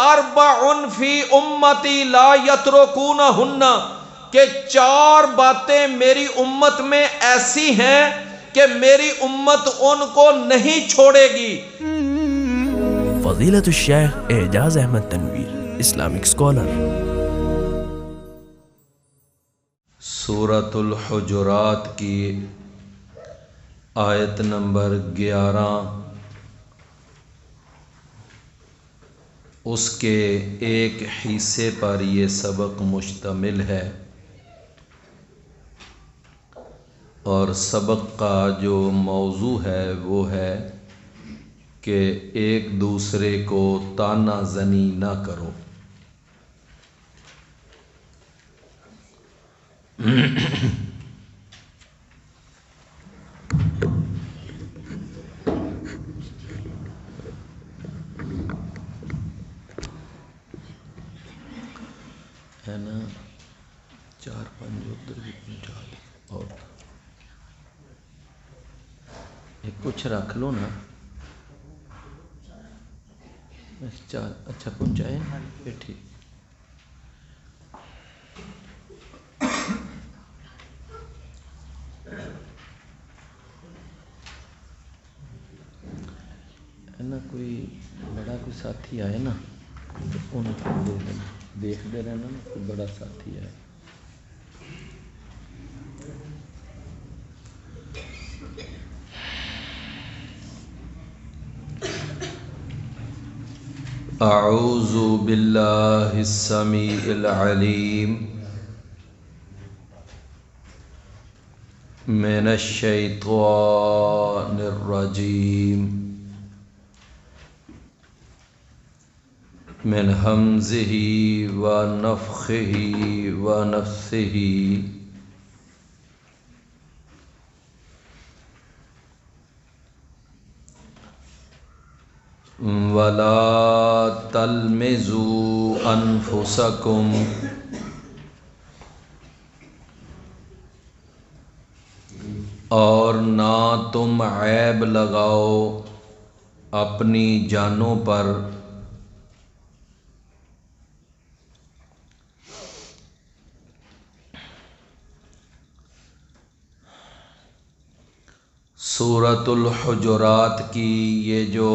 اربع فی امتی لا یترکونہن، کہ 4 باتیں میری امت میں ایسی ہیں کہ میری امت ان کو نہیں چھوڑے گی۔ فضیلۃ الشیخ اعجاز احمد تنویر، اسلامک اسکالر۔ سورۃ الحجرات کی آیت نمبر 11، اس کے ایک حصے پر یہ سبق مشتمل ہے، اور سبق کا جو موضوع ہے وہ ہے کہ ایک دوسرے کو طعنہ زنی نہ کرو۔ ہے نا، 4-5 ادھر بھی پہنچا دو، اور ایک کچھ رکھ لو نا، اچھا پہنچائے پھر ٹھیک۔ ہے نا، کوئی بڑا کوئی ساتھی آئے نا تو ان کو دے دینا، دیکھتے رہنا نا، کوئی بڑا ساتھی آئے۔ اعوذ باللہ السمیع العلیم من الشیطان الرجیم، من ہمزہ ونفخہ ونفثہ۔ وَلَا تَلْمِزُوا أَنفُسَكُمْ، اور نہ تم عیب لگاؤ اپنی جانوں پر۔ سورۃ الحجرات کی یہ جو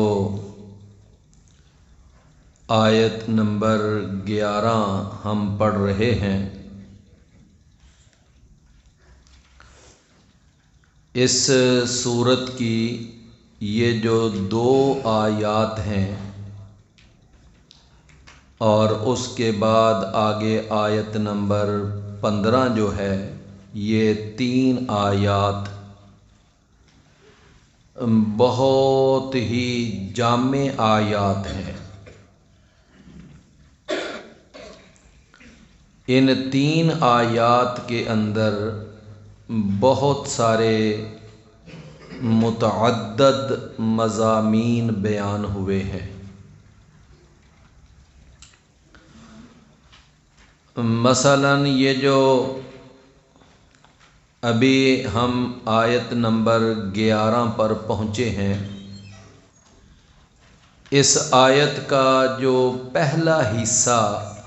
آیت نمبر 11 ہم پڑھ رہے ہیں، اس سورت کی یہ جو 2 آیات ہیں، اور اس کے بعد آگے آیت نمبر 15 جو ہے، یہ 3 آیات بہت ہی جامع آیات ہیں۔ ان 3 آیات کے اندر بہت سارے متعدد مضامین بیان ہوئے ہیں۔ مثلاً یہ جو ابھی ہم آیت نمبر 11 پر پہنچے ہیں، اس آیت کا جو پہلا حصہ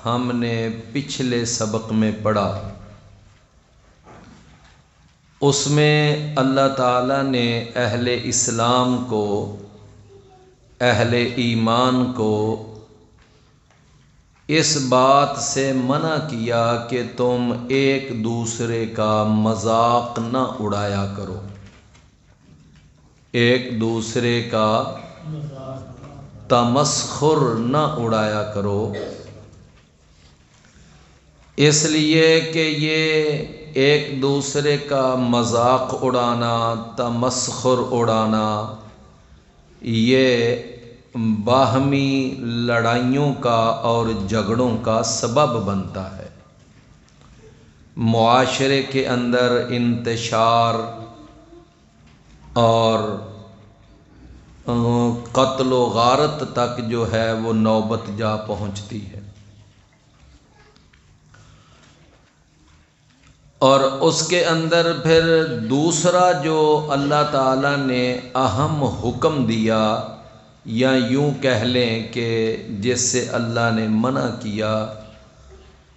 ہم نے پچھلے سبق میں پڑھا، اس میں اللہ تعالیٰ نے اہل اسلام کو، اہل ایمان کو اس بات سے منع کیا کہ تم ایک دوسرے کا مذاق نہ اڑایا کرو، ایک دوسرے کا تمسخر نہ اڑایا کرو، اس لیے کہ یہ ایک دوسرے کا مذاق اڑانا، تمسخر اڑانا، یہ باہمی لڑائیوں کا اور جھگڑوں کا سبب بنتا ہے، معاشرے کے اندر انتشار اور قتل و غارت تک جو ہے وہ نوبت جا پہنچتی ہے۔ اور اس کے اندر پھر دوسرا جو اللہ تعالیٰ نے اہم حکم دیا، یا یوں کہہ لیں کہ جس سے اللہ نے منع کیا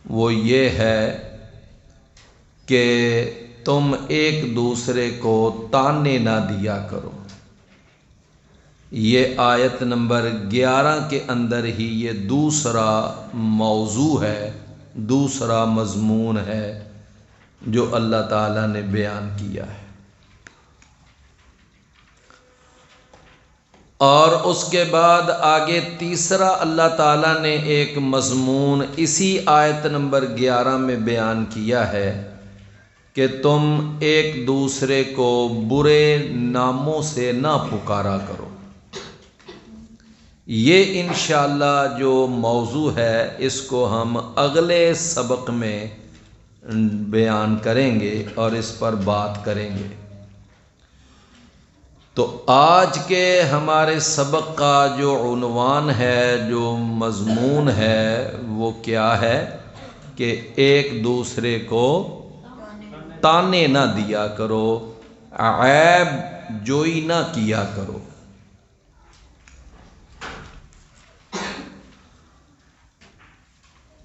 وہ یہ ہے کہ تم ایک دوسرے کو تانے نہ دیا کرو۔ یہ آیت نمبر 11 کے اندر ہی یہ دوسرا موضوع ہے، دوسرا مضمون ہے جو اللہ تعالیٰ نے بیان کیا ہے۔ اور اس کے بعد آگے تیسرا اللہ تعالیٰ نے ایک مضمون اسی آیت نمبر 11 میں بیان کیا ہے کہ تم ایک دوسرے کو برے ناموں سے نہ پکارا کرو۔ یہ انشاءاللہ جو موضوع ہے اس کو ہم اگلے سبق میں بیان کریں گے اور اس پر بات کریں گے۔ تو آج کے ہمارے سبق کا جو عنوان ہے، جو مضمون ہے، وہ کیا ہے کہ ایک دوسرے کو تانے نہ دیا کرو، عیب جوئی نہ کیا کرو۔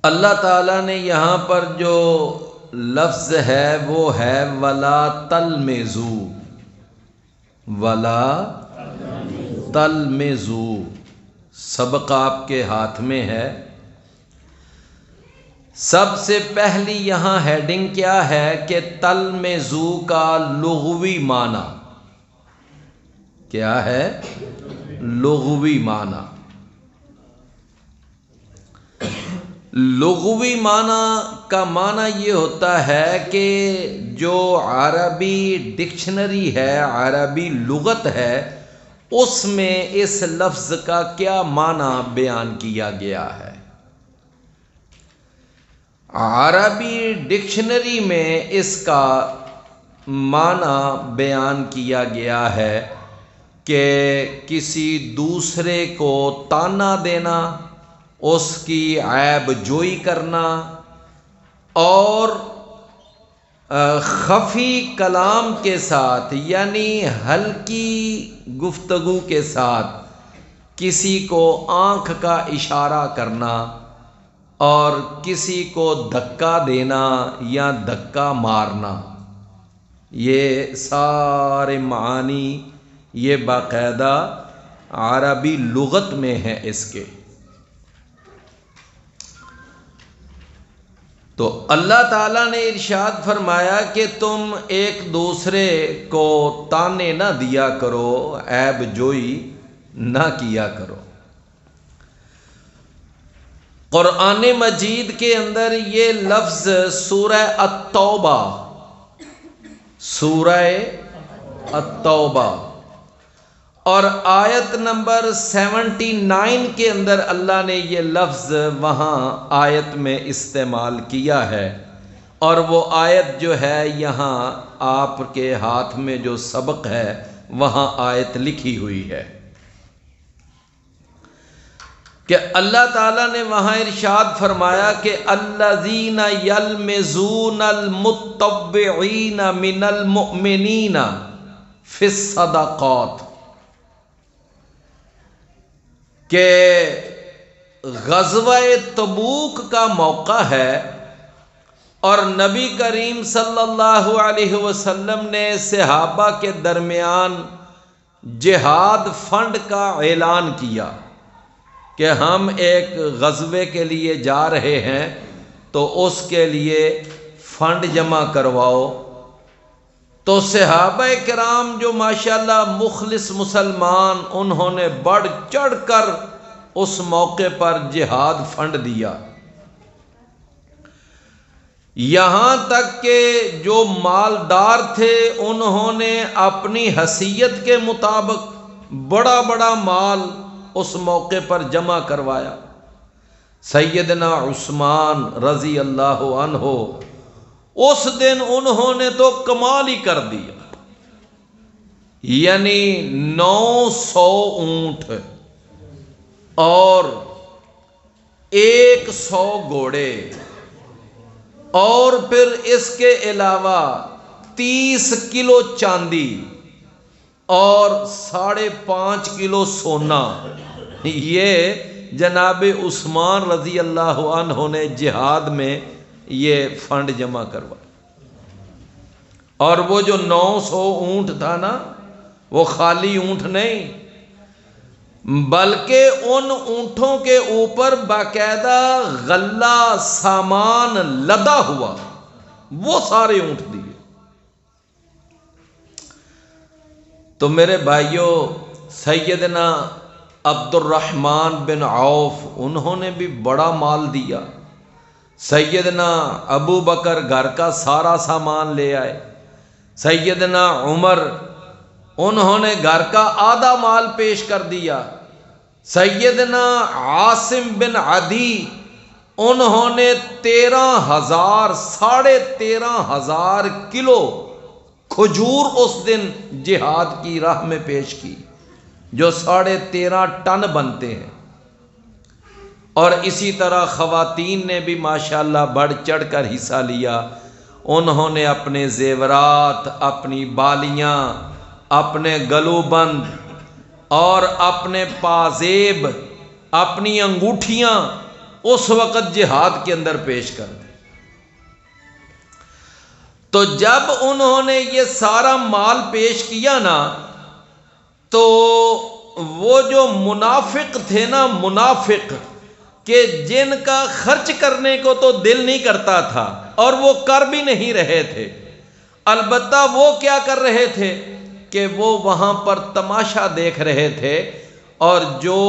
اللہ تعالیٰ نے یہاں پر جو لفظ ہے وہ ہے وَلَا تَلْمِزُوا، وَلَا تَلْمِزُوا۔ سبق آپ کے ہاتھ میں ہے۔ سب سے پہلی یہاں ہیڈنگ کیا ہے کہ تلمزوا کا لغوی معنی کیا ہے؟ لغوی معنی۔ لغوی معنی کا معنی یہ ہوتا ہے کہ جو عربی ڈکشنری ہے، عربی لغت ہے، اس میں اس لفظ کا کیا معنی بیان کیا گیا ہے۔ عربی ڈکشنری میں اس کا معنی بیان کیا گیا ہے کہ کسی دوسرے کو تانا دینا، اس کی عیب جوئی کرنا، اور خفی کلام کے ساتھ یعنی ہلکی گفتگو کے ساتھ کسی کو آنکھ کا اشارہ کرنا اور کسی کو دھکا دینا یا دھکا مارنا، یہ سارے معانی یہ باقاعدہ عربی لغت میں ہیں اس کے۔ تو اللہ تعالیٰ نے ارشاد فرمایا کہ تم ایک دوسرے کو تانے نہ دیا کرو، عیب جوئی نہ کیا کرو۔ قرآن مجید کے اندر یہ لفظ سورہ التوبہ، سورہ التوبہ اور آیت نمبر 79 کے اندر اللہ نے یہ لفظ وہاں آیت میں استعمال کیا ہے، اور وہ آیت جو ہے یہاں آپ کے ہاتھ میں جو سبق ہے وہاں آیت لکھی ہوئی ہے کہ اللہ تعالیٰ نے وہاں ارشاد فرمایا کہ الذین یلمزون المتطوعین من المؤمنین فی الصدقات، کہ غزوہ تبوک کا موقع ہے اور نبی کریم صلی اللہ علیہ وسلم نے صحابہ کے درمیان جہاد فنڈ کا اعلان کیا کہ ہم ایک غزوے کے لیے جا رہے ہیں تو اس کے لیے فنڈ جمع کرواؤ۔ تو صحابہ کرام جو ماشاءاللہ مخلص مسلمان، انہوں نے بڑھ چڑھ کر اس موقع پر جہاد فنڈ دیا، یہاں تک کہ جو مالدار تھے انہوں نے اپنی حیثیت کے مطابق بڑا بڑا مال اس موقع پر جمع کروایا۔ سیدنا عثمان رضی اللہ عنہ اس دن انہوں نے تو کمال ہی کر دیا، یعنی 900 اونٹ اور 100 گھوڑے اور پھر اس کے علاوہ 30 کلو چاندی اور 5.5 کلو سونا، یہ جناب عثمان رضی اللہ عنہ نے جہاد میں یہ فنڈ جمع کروا. اور وہ جو 900 اونٹ تھا نا، وہ خالی اونٹ نہیں، بلکہ ان اونٹوں کے اوپر باقاعدہ غلہ سامان لدا ہوا، وہ سارے اونٹ دیے. تو میرے بھائیوں، سیدنا عبد الرحمن بن عوف انہوں نے بھی بڑا مال دیا. سیدنا ابو بکر گھر کا سارا سامان لے آئے. سیدنا عمر انہوں نے گھر کا آدھا مال پیش کر دیا. سیدنا عاصم بن عدی انہوں نے 13,000 کلو کھجور اس دن جہاد کی راہ میں پیش کی، جو 13.5 ٹن بنتے ہیں. اور اسی طرح خواتین نے بھی ماشاءاللہ بڑھ چڑھ کر حصہ لیا. انہوں نے اپنے زیورات، اپنی بالیاں، اپنے گلو بند اور اپنے پازیب، اپنی انگوٹھیاں اس وقت جہاد کے اندر پیش کر دی. تو جب انہوں نے یہ سارا مال پیش کیا نا، تو وہ جو منافق تھے نا، منافق کہ جن کا خرچ کرنے کو تو دل نہیں کرتا تھا اور وہ کر بھی نہیں رہے تھے، البتہ وہ کیا کر رہے تھے کہ وہ وہاں پر تماشا دیکھ رہے تھے. اور جو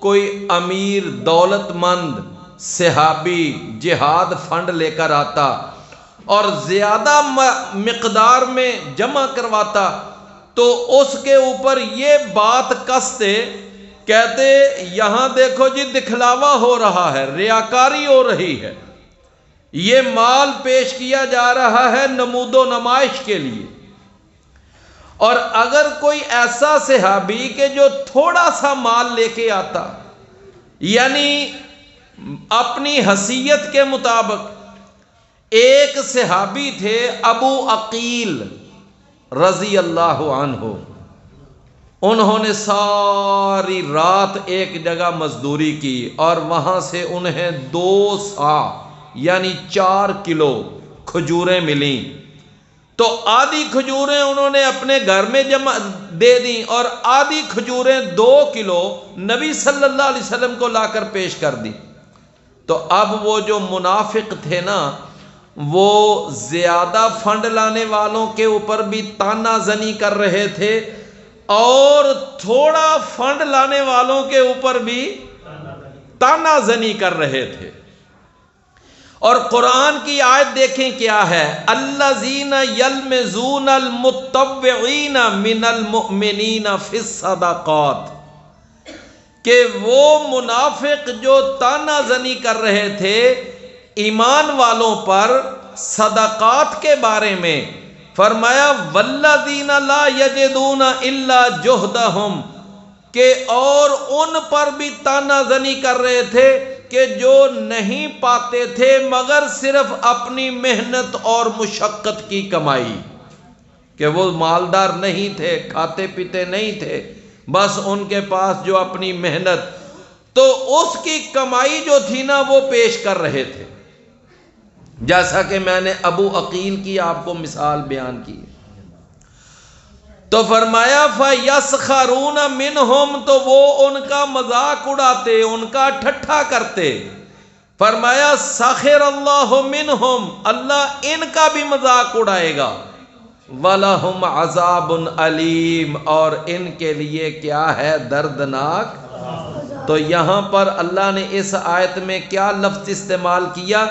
کوئی امیر دولت مند صحابی جہاد فنڈ لے کر آتا اور زیادہ مقدار میں جمع کرواتا، تو اس کے اوپر یہ بات کستے، کہتے یہاں دیکھو جی دکھلاوا ہو رہا ہے، ریاکاری ہو رہی ہے، یہ مال پیش کیا جا رہا ہے نمود و نمائش کے لیے. اور اگر کوئی ایسا صحابی کہ جو تھوڑا سا مال لے کے آتا، یعنی اپنی حیثیت کے مطابق، ایک صحابی تھے ابو عقیل رضی اللہ عنہ، انہوں نے ساری رات ایک جگہ مزدوری کی اور وہاں سے انہیں 2 سا یعنی 4 کلو کھجوریں ملیں. تو آدھی کھجوریں انہوں نے اپنے گھر میں جمع دے دیں اور آدھی کھجوریں 2 کلو نبی صلی اللہ علیہ وسلم کو لا کر پیش کر دی. تو اب وہ جو منافق تھے نا، وہ زیادہ فنڈ لانے والوں کے اوپر بھی تانا زنی کر رہے تھے اور تھوڑا فنڈ لانے والوں کے اوپر بھی تانا زنی کر رہے تھے. اور قرآن کی آیت دیکھیں کیا ہے، الذین یلمزون المتطوعین من المؤمنین فی الصدقات، کہ وہ منافق جو تانا زنی کر رہے تھے ایمان والوں پر صدقات کے بارے میں، فرمایا والذین لا یجدون الا جہدہم، کہ اور ان پر بھی تانا زنی کر رہے تھے کہ جو نہیں پاتے تھے مگر صرف اپنی محنت اور مشقت کی کمائی، کہ وہ مالدار نہیں تھے، کھاتے پیتے نہیں تھے، بس ان کے پاس جو اپنی محنت، تو اس کی کمائی جو تھی نا وہ پیش کر رہے تھے. جیسا کہ میں نے ابو عقیل کی آپ کو مثال بیان کی. تو فرمایا فَيَسْخَرُونَ مِنْهُمْ، تو وہ ان کا مذاق اڑاتے، ان کا ٹھٹھا کرتے. فرمایا سَخِرَ اللَّهُ مِنْهُمْ، اللہ ان کا بھی مذاق اڑائے گا. وَلَهُمْ عَذَابٌ عَلِيمٌ، اور ان کے لیے کیا ہے، دردناک. تو یہاں پر اللہ نے اس آیت میں کیا لفظ استعمال کیا،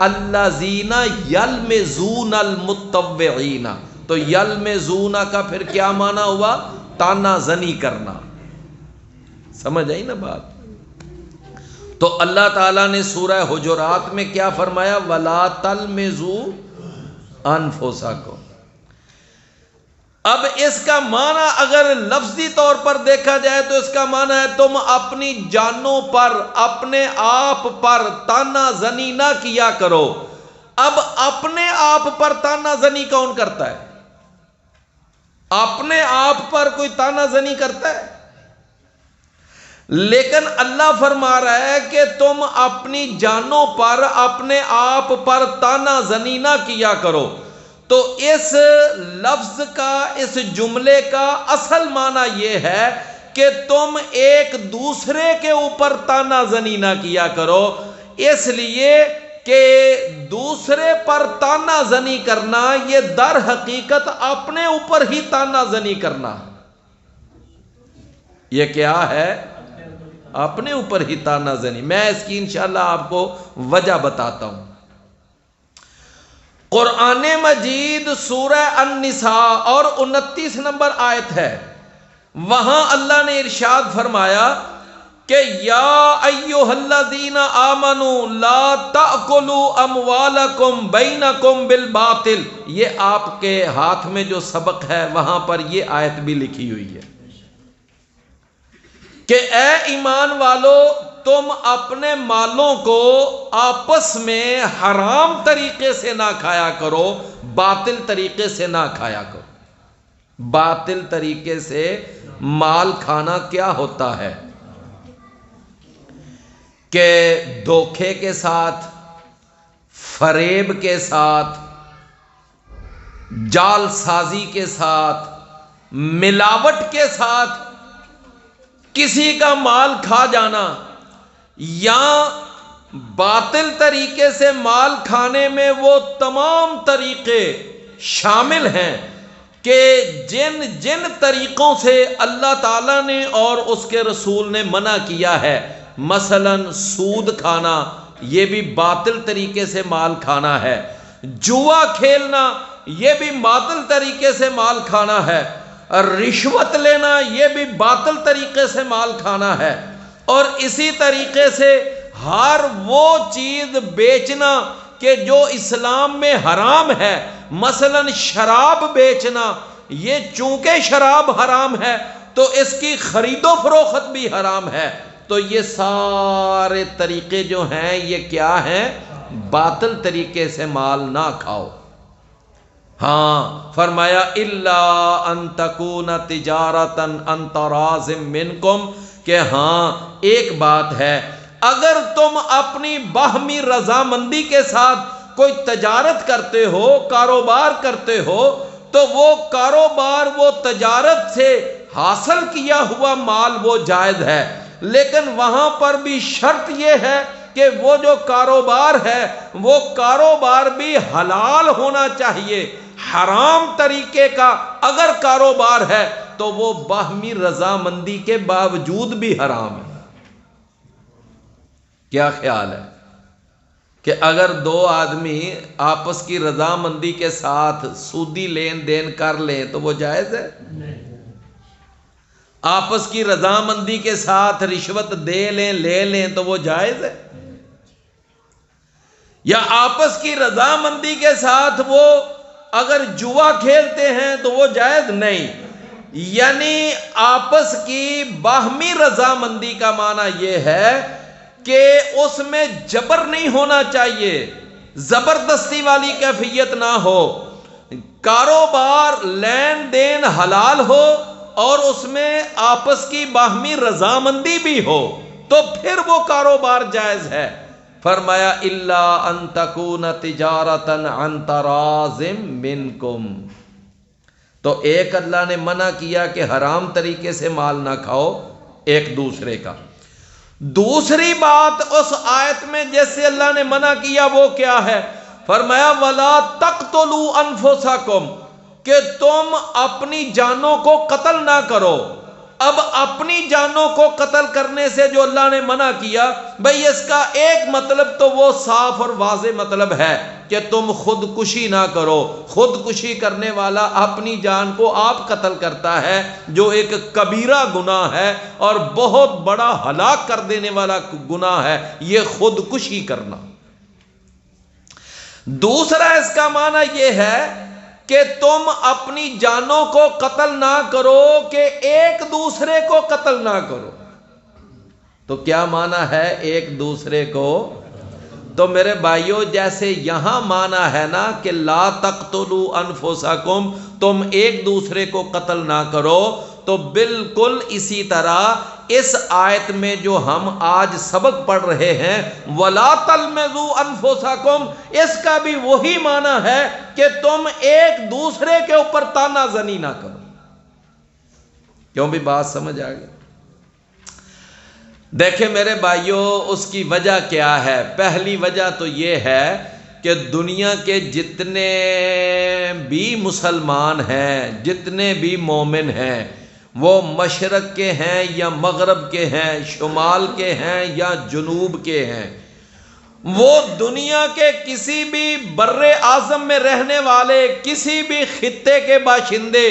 الذین یلمزون المتطوعین. تو یلمزون کا پھر کیا معنی ہوا، تانا زنی کرنا. سمجھ آئی نا بات. تو اللہ تعالیٰ نے سورہ حجرات میں کیا فرمایا، وَلَا تَلْمِزُوا أَنفُسَكُمْ. اب اس کا معنی اگر لفظی طور پر دیکھا جائے تو اس کا معنی ہے تم اپنی جانوں پر، اپنے آپ پر تانا زنی نہ کیا کرو. اب اپنے آپ پر تانا زنی کون کرتا ہے؟ اپنے آپ پر کوئی تانا زنی کرتا ہے؟ لیکن اللہ فرما رہا ہے کہ تم اپنی جانوں پر اپنے آپ پر تانا زنی نہ کیا کرو۔ تو اس لفظ کا، اس جملے کا اصل معنی یہ ہے کہ تم ایک دوسرے کے اوپر تانا زنی نہ کیا کرو، اس لیے کہ دوسرے پر تانا زنی کرنا یہ در حقیقت اپنے اوپر ہی تانا زنی کرنا۔ یہ کیا ہے؟ اپنے اوپر ہی تانا زنی۔ میں اس کی انشاءاللہ آپ کو وجہ بتاتا ہوں۔ قرآن مجید سورہ النساء اور 29 نمبر آیت ہے، وہاں اللہ نے ارشاد فرمایا کہ یا ایھا الذین آمنوا لا تأکلوا اموالکم بینکم بالباطل۔ یہ آپ کے ہاتھ میں جو سبق ہے وہاں پر یہ آیت بھی لکھی ہوئی ہے کہ اے ایمان والو، تم اپنے مالوں کو آپس میں حرام طریقے سے نہ کھایا کرو، باطل طریقے سے نہ کھایا کرو۔ باطل طریقے سے مال کھانا کیا ہوتا ہے کہ دھوکے کے ساتھ، فریب کے ساتھ، جال سازی کے ساتھ، ملاوٹ کے ساتھ کسی کا مال کھا جانا، یا باطل طریقے سے مال کھانے میں وہ تمام طریقے شامل ہیں کہ جن جن طریقوں سے اللہ تعالیٰ نے اور اس کے رسول نے منع کیا ہے، مثلا سود کھانا یہ بھی باطل طریقے سے مال کھانا ہے، جوا کھیلنا یہ بھی باطل طریقے سے مال کھانا ہے، رشوت لینا یہ بھی باطل طریقے سے مال کھانا ہے، اور اسی طریقے سے ہر وہ چیز بیچنا کہ جو اسلام میں حرام ہے، مثلا شراب بیچنا، یہ چونکہ شراب حرام ہے تو اس کی خرید و فروخت بھی حرام ہے۔ تو یہ سارے طریقے جو ہیں یہ کیا ہیں؟ باطل طریقے سے مال نہ کھاؤ۔ ہاں فرمایا الا ان تکون تجارتا عن تراض منکم، کہ ہاں ایک بات ہے، اگر تم اپنی باہمی رضامندی کے ساتھ کوئی تجارت کرتے ہو، کاروبار کرتے ہو، تو وہ کاروبار، وہ تجارت سے حاصل کیا ہوا مال وہ جائز ہے، لیکن وہاں پر بھی شرط یہ ہے کہ وہ جو کاروبار ہے وہ کاروبار بھی حلال ہونا چاہیے۔ حرام طریقے کا اگر کاروبار ہے تو وہ باہمی رضامندی کے باوجود بھی حرام ہے۔ کیا خیال ہے کہ اگر دو آدمی آپس کی رضامندی کے ساتھ سودی لین دین کر لیں تو وہ جائز ہے؟ آپس کی رضامندی کے ساتھ رشوت دے لیں، لے لیں تو وہ جائز ہے؟ یا آپس کی رضامندی کے ساتھ وہ اگر جوا کھیلتے ہیں تو وہ جائز نہیں؟ یعنی آپس کی باہمی رضامندی کا معنی یہ ہے کہ اس میں جبر نہیں ہونا چاہیے، زبردستی والی کیفیت نہ ہو، کاروبار لین دین حلال ہو اور اس میں آپس کی باہمی رضامندی بھی ہو تو پھر وہ کاروبار جائز ہے۔ فرمایا الا ان تکون تجارتا عن تراض منکم، تو ایک اللہ نے منع کیا کہ حرام طریقے سے مال نہ کھاؤ ایک دوسرے کا۔ دوسری بات اس آیت میں جیسے اللہ نے منع کیا وہ کیا ہے؟ فرمایا وَلَا تَقْتُلُوا أَنفُسَكُمْ، کہ تم اپنی جانوں کو قتل نہ کرو۔ اب اپنی جانوں کو قتل کرنے سے جو اللہ نے منع کیا، بھئی اس کا ایک مطلب تو وہ صاف اور واضح مطلب ہے کہ تم خودکشی نہ کرو۔ خودکشی کرنے والا اپنی جان کو آپ قتل کرتا ہے، جو ایک کبیرہ گناہ ہے اور بہت بڑا ہلاک کر دینے والا گناہ ہے یہ خودکشی کرنا۔ دوسرا اس کا معنی یہ ہے کہ تم اپنی جانوں کو قتل نہ کرو کہ ایک دوسرے کو قتل نہ کرو۔ تو کیا معنی ہے ایک دوسرے کو تو میرے بھائیوں جیسے یہاں معنی ہے نا کہ لا تقتلوا انفسکم، تم ایک دوسرے کو قتل نہ کرو، تو بالکل اسی طرح اس آیت میں جو ہم آج سبق پڑھ رہے ہیں وَلَا تَلْمِزُوا أَنفُسَكُمْ، اس کا بھی وہی معنی ہے کہ تم ایک دوسرے کے اوپر تانا زنی نہ کرو۔ کیوں بھی بات سمجھ آ گئی؟ دیکھیں میرے بھائیوں اس کی وجہ کیا ہے؟ پہلی وجہ تو یہ ہے کہ دنیا کے جتنے بھی مسلمان ہیں، جتنے بھی مومن ہیں، وہ مشرق کے ہیں یا مغرب کے ہیں، شمال کے ہیں یا جنوب کے ہیں، وہ دنیا کے کسی بھی بر اعظم میں رہنے والے، کسی بھی خطے کے باشندے،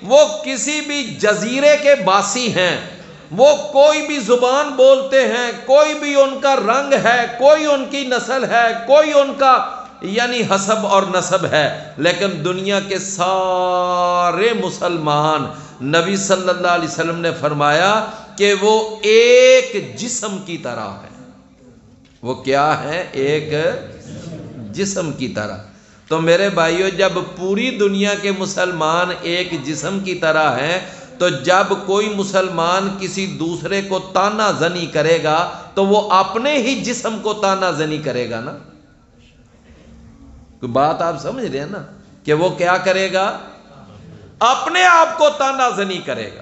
وہ کسی بھی جزیرے کے باسی ہیں، وہ کوئی بھی زبان بولتے ہیں، کوئی بھی ان کا رنگ ہے، کوئی ان کی نسل ہے، کوئی ان کا یعنی حسب اور نسب ہے، لیکن دنیا کے سارے مسلمان، نبی صلی اللہ علیہ وسلم نے فرمایا کہ وہ ایک جسم کی طرح ہے۔ وہ کیا ہے؟ ایک جسم کی طرح۔ تو میرے بھائیو جب پوری دنیا کے مسلمان ایک جسم کی طرح ہیں، تو جب کوئی مسلمان کسی دوسرے کو تانا زنی کرے گا تو وہ اپنے ہی جسم کو تانا زنی کرے گا نا۔ کوئی بات آپ سمجھ رہے ہیں نا کہ وہ کیا کرے گا؟ اپنے آپ کو تانا زنی کرے گا۔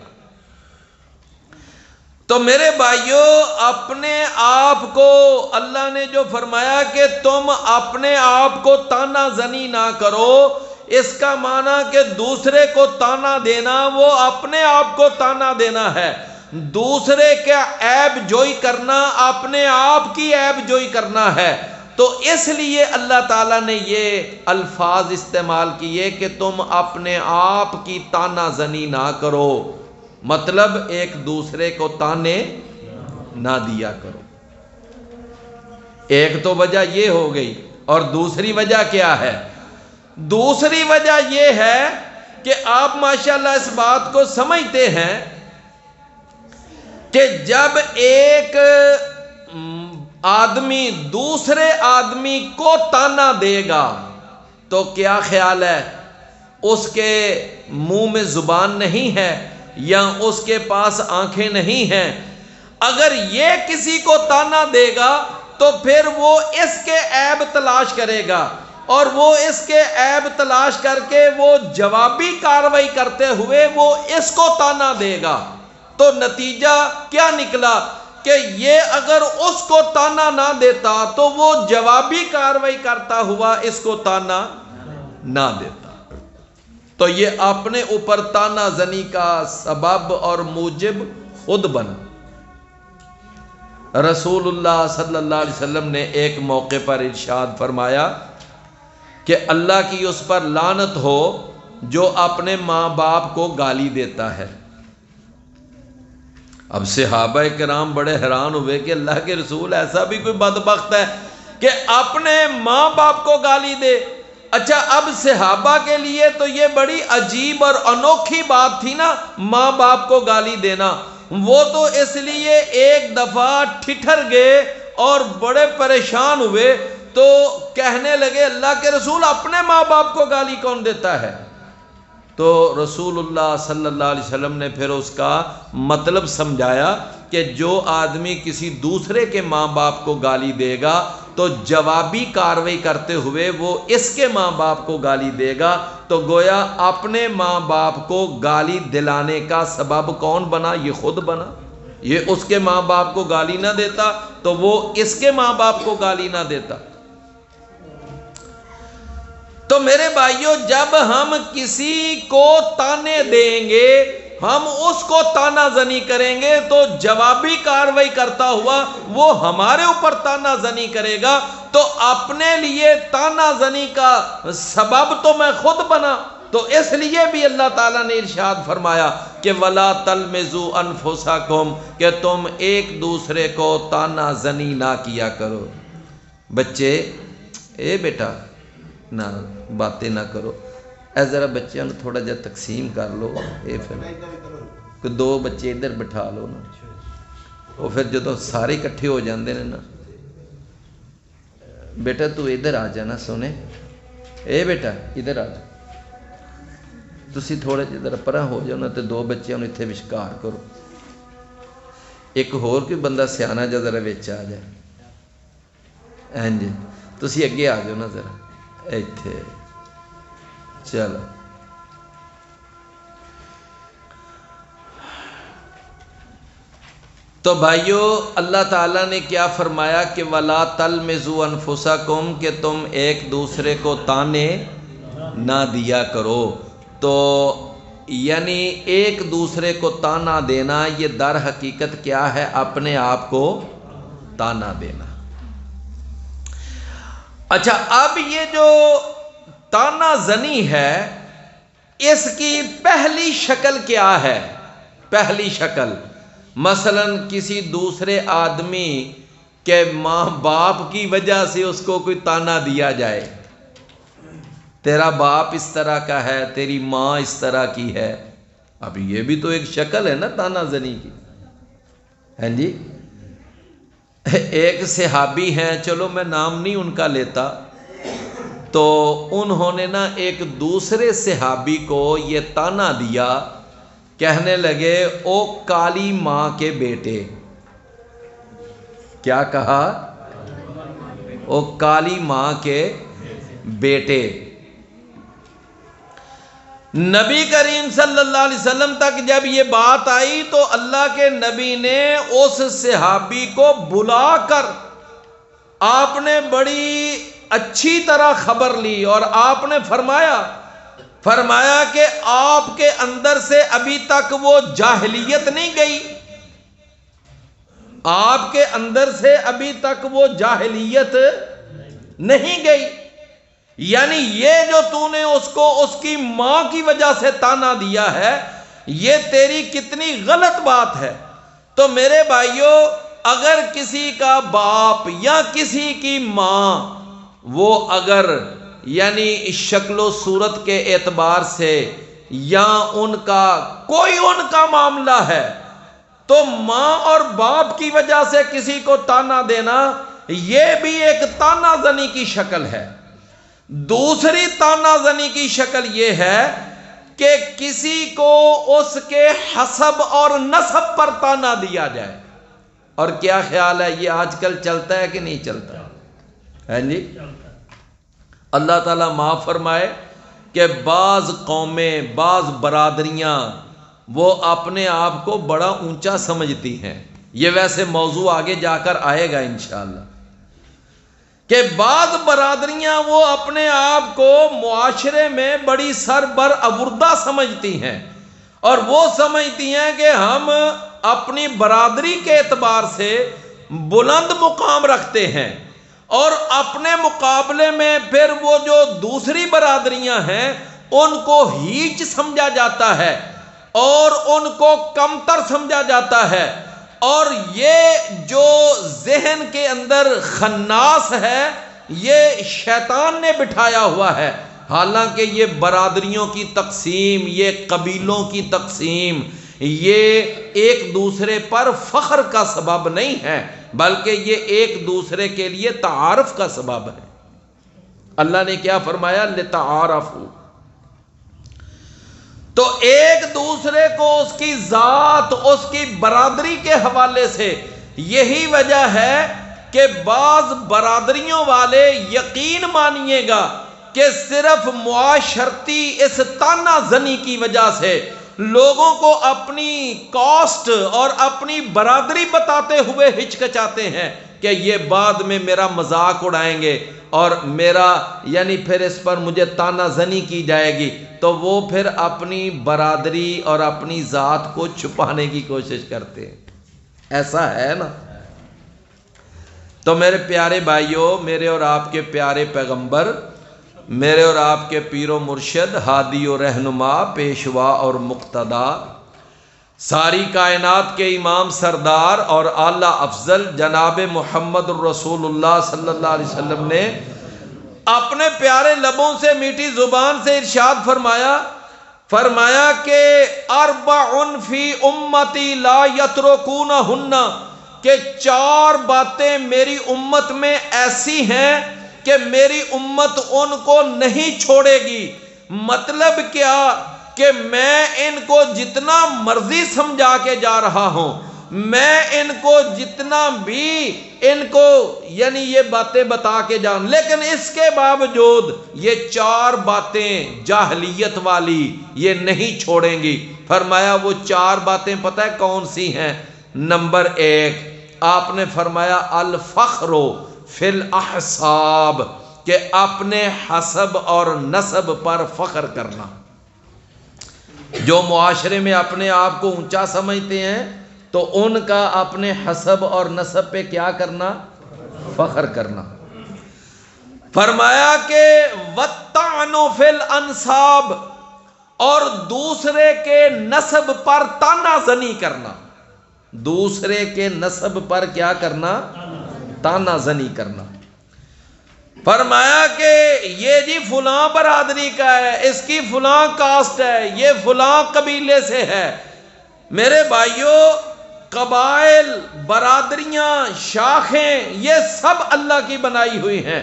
تو میرے بھائیو اپنے آپ کو اللہ نے جو فرمایا کہ تم اپنے آپ کو تانا زنی نہ کرو، اس کا معنی کہ دوسرے کو تانا دینا وہ اپنے آپ کو تانا دینا ہے، دوسرے کا عیب جوئی کرنا اپنے آپ کی عیب جوئی کرنا ہے۔ تو اس لیے اللہ تعالیٰ نے یہ الفاظ استعمال کیے کہ تم اپنے آپ کی تانا زنی نہ کرو، مطلب ایک دوسرے کو تانے نہ دیا کرو۔ ایک تو وجہ یہ ہو گئی، اور دوسری وجہ کیا ہے؟ دوسری وجہ یہ ہے کہ آپ ماشاءاللہ اس بات کو سمجھتے ہیں کہ جب ایک آدمی دوسرے آدمی کو تانا دے گا تو کیا خیال ہے؟ اس کے منہ میں زبان نہیں ہے یا اس کے پاس آنکھیں نہیں ہیں؟ اگر یہ کسی کو تانا دے گا تو پھر وہ اس کے عیب تلاش کرے گا، اور وہ اس کے عیب تلاش کر کے وہ جوابی کارروائی کرتے ہوئے وہ اس کو تانا دے گا۔ تو نتیجہ کیا نکلا کہ یہ اگر اس کو تانا نہ دیتا تو وہ جوابی کارروائی کرتا ہوا اس کو تانا نہ دیتا۔ تو یہ اپنے اوپر تانا زنی کا سبب اور موجب خود بنا۔ رسول اللہ صلی اللہ علیہ وسلم نے ایک موقع پر ارشاد فرمایا کہ اللہ کی اس پر لعنت ہو جو اپنے ماں باپ کو گالی دیتا ہے۔ اب صحابہ کرام بڑے حیران ہوئے کہ اللہ کے رسول ایسا بھی کوئی بدبخت ہے کہ اپنے ماں باپ کو گالی دے؟ اچھا اب صحابہ کے لیے تو یہ بڑی عجیب اور انوکھی بات تھی نا، ماں باپ کو گالی دینا۔ وہ تو اس لیے ایک دفعہ ٹھٹر گئے اور بڑے پریشان ہوئے، تو کہنے لگے اللہ کے رسول اپنے ماں باپ کو گالی کون دیتا ہے؟ تو رسول اللہ صلی اللہ علیہ وسلم نے پھر اس کا مطلب سمجھایا کہ جو آدمی کسی دوسرے کے ماں باپ کو گالی دے گا تو جوابی کارروائی کرتے ہوئے وہ اس کے ماں باپ کو گالی دے گا، تو گویا اپنے ماں باپ کو گالی دلانے کا سبب کون بنا؟ یہ خود بنا۔ یہ اس کے ماں باپ کو گالی نہ دیتا تو وہ اس کے ماں باپ کو گالی نہ دیتا۔ تو میرے بھائیوں جب ہم کسی کو تانے دیں گے، ہم اس کو تانا زنی کریں گے تو جوابی کارروائی کرتا ہوا وہ ہمارے اوپر تانا زنی کرے گا، تو اپنے لیے تانا زنی کا سبب تو میں خود بنا۔ تو اس لیے بھی اللہ تعالیٰ نے ارشاد فرمایا کہ وَلَا تَلْمِزُوا أَنفُسَكُمْ، کہ تم ایک دوسرے کو تانا زنی نہ کیا کرو۔ بچے اے بیٹا نہ باتیں نہ کرو، اے ذرا بچیاں تھوڑا جا تقسیم کر لو، اے پھر دو بچے ادھر بٹھا لو نا، وہ پھر جدو سارے اکٹھے ہو جاندے نے نا بیٹا تو ادھر آ جانا سونے، اے بیٹا ادھر آ جا، تسی تھوڑے جہے ذرا پرا ہو جاؤ نا، تو دو بچیاں اتنے وشکار کرو، ایک ہور کوئی بندہ سیانا جا ذرا وچ آ جائے، ہاں جی تسی اگے آ جاؤ نا ذرا ایتھے، چلو تو بھائیو اللہ تعالیٰ نے کیا فرمایا کہ وَلَا تَلْمِزُوا أَنفُسَكُمْ، کہ تم ایک دوسرے کو تانے نہ دیا کرو. تو یعنی ایک دوسرے کو تانا دینا یہ در حقیقت کیا ہے؟ اپنے آپ کو تانا دینا. اچھا اب یہ جو تانا زنی ہے اس کی پہلی شکل کیا ہے؟ پہلی شکل مثلا کسی دوسرے آدمی کے ماں باپ کی وجہ سے اس کو کوئی تانا دیا جائے، تیرا باپ اس طرح کا ہے، تیری ماں اس طرح کی ہے. اب یہ بھی تو ایک شکل ہے نا تانا زنی کی. ہاں جی ایک صحابی ہیں، چلو میں نام نہیں ان کا لیتا، تو انہوں نے نا ایک دوسرے صحابی کو یہ تانا دیا، کہنے لگے او کالی ماں کے بیٹے. کیا کہا؟ او کالی ماں کے بیٹے. نبی کریم صلی اللہ علیہ وسلم تک جب یہ بات آئی تو اللہ کے نبی نے اس صحابی کو بلا کر آپ نے بڑی اچھی طرح خبر لی، اور آپ نے فرمایا کہ آپ کے اندر سے ابھی تک وہ جاہلیت نہیں گئی، آپ کے اندر سے ابھی تک وہ جاہلیت نہیں گئی. یعنی یہ جو تو نے اس کو اس کی ماں کی وجہ سے تانا دیا ہے، یہ تیری کتنی غلط بات ہے. تو میرے بھائیو اگر کسی کا باپ یا کسی کی ماں وہ اگر یعنی شکل و صورت کے اعتبار سے یا ان کا معاملہ ہے، تو ماں اور باپ کی وجہ سے کسی کو تانا دینا یہ بھی ایک تانا زنی کی شکل ہے. دوسری تانا زنی کی شکل یہ ہے کہ کسی کو اس کے حسب اور نسب پر تانا دیا جائے. اور کیا خیال ہے یہ آج کل چلتا ہے کہ نہیں چلتا ہے جی؟ اللہ تعالیٰ معاف فرمائے کہ بعض قومیں، بعض برادریاں وہ اپنے آپ کو بڑا اونچا سمجھتی ہیں. یہ ویسے موضوع آگے جا کر آئے گا انشاءاللہ، کہ بعض برادریاں وہ اپنے آپ کو معاشرے میں بڑی سربرآوردہ سمجھتی ہیں، اور وہ سمجھتی ہیں کہ ہم اپنی برادری کے اعتبار سے بلند مقام رکھتے ہیں، اور اپنے مقابلے میں پھر وہ جو دوسری برادریاں ہیں ان کو ہیچ سمجھا جاتا ہے اور ان کو کمتر سمجھا جاتا ہے. اور یہ جو ذہن کے اندر خناس ہے یہ شیطان نے بٹھایا ہوا ہے. حالانکہ یہ برادریوں کی تقسیم، یہ قبیلوں کی تقسیم، یہ ایک دوسرے پر فخر کا سبب نہیں ہے، بلکہ یہ ایک دوسرے کے لیے تعارف کا سبب ہے. اللہ نے کیا فرمایا؟ لتعارفوا. تو ایک دوسرے کو اس کی ذات، اس کی برادری کے حوالے سے، یہی وجہ ہے کہ بعض برادریوں والے یقین مانیے گا کہ صرف معاشرتی اس تانا زنی کی وجہ سے لوگوں کو اپنی کاسٹ اور اپنی برادری بتاتے ہوئے ہچکچاتے ہیں کہ یہ بعد میں میرا مذاق اڑائیں گے اور میرا یعنی پھر اس پر مجھے تانا زنی کی جائے گی، تو وہ پھر اپنی برادری اور اپنی ذات کو چھپانے کی کوشش کرتے ہیں. ایسا ہے نا؟ تو میرے پیارے بھائیوں، میرے اور آپ کے پیارے پیغمبر، میرے اور آپ کے پیر و مرشد، ہادی و رہنما، پیشوا اور مقتدا، ساری کائنات کے امام سردار اور اعلیٰ افضل جناب محمد الرسول اللہ صلی اللہ علیہ وسلم نے اپنے پیارے لبوں سے، میٹھی زبان سے ارشاد فرمایا کہ اربع فی امتی لا یترکونہن، کہ 4 باتیں میری امت میں ایسی ہیں کہ میری امت ان کو نہیں چھوڑے گی۔ مطلب کیا کہ میں ان کو جتنا مرضی سمجھا کے جا رہا ہوں، میں ان کو جتنا بھی ان کو یعنی یہ باتیں بتا کے جان، لیکن اس کے باوجود یہ 4 باتیں جاہلیت والی یہ نہیں چھوڑیں گی۔ فرمایا وہ 4 باتیں پتہ ہے کون سی ہیں؟ نمبر 1 آپ نے فرمایا الفخر فی الاحساب، کہ اپنے حسب اور نسب پر فخر کرنا۔ جو معاشرے میں اپنے آپ کو اونچا سمجھتے ہیں تو ان کا اپنے حسب اور نسب پہ کیا کرنا؟ فخر کرنا۔ فرمایا کہ وَالطَّعْنُ فِي الْأَنْسَابِ، اور دوسرے کے نسب پر تانا زنی کرنا۔ دوسرے کے نسب پر کیا کرنا؟ تانا زنی کرنا۔ فرمایا کہ یہ جی فلاں برادری کا ہے، اس کی فلاں کاسٹ ہے، یہ فلاں قبیلے سے ہے۔ میرے بھائیوں، قبائل، برادریاں، شاخیں، یہ سب اللہ کی بنائی ہوئی ہیں۔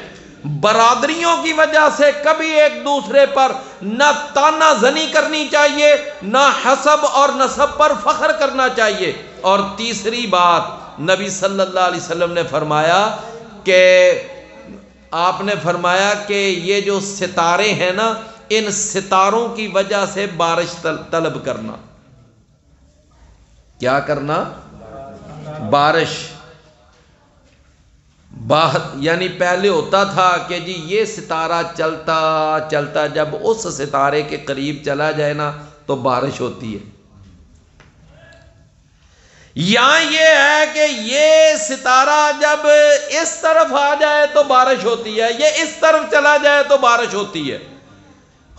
برادریوں کی وجہ سے کبھی ایک دوسرے پر نہ تانا زنی کرنی چاہیے، نہ حسب اور نسب پر فخر کرنا چاہیے۔ اور تیسری بات نبی صلی اللہ علیہ وسلم نے فرمایا کہ آپ نے فرمایا کہ یہ جو ستارے ہیں نا، ان ستاروں کی وجہ سے بارش طلب کرنا۔ کیا کرنا؟ بارش۔ یعنی پہلے ہوتا تھا کہ جی یہ ستارہ چلتا چلتا جب اس ستارے کے قریب چلا جائے نا تو بارش ہوتی ہے۔ یہاں یہ ہے کہ یہ ستارہ جب اس طرف آ جائے تو بارش ہوتی ہے، یہ اس طرف چلا جائے تو بارش ہوتی ہے۔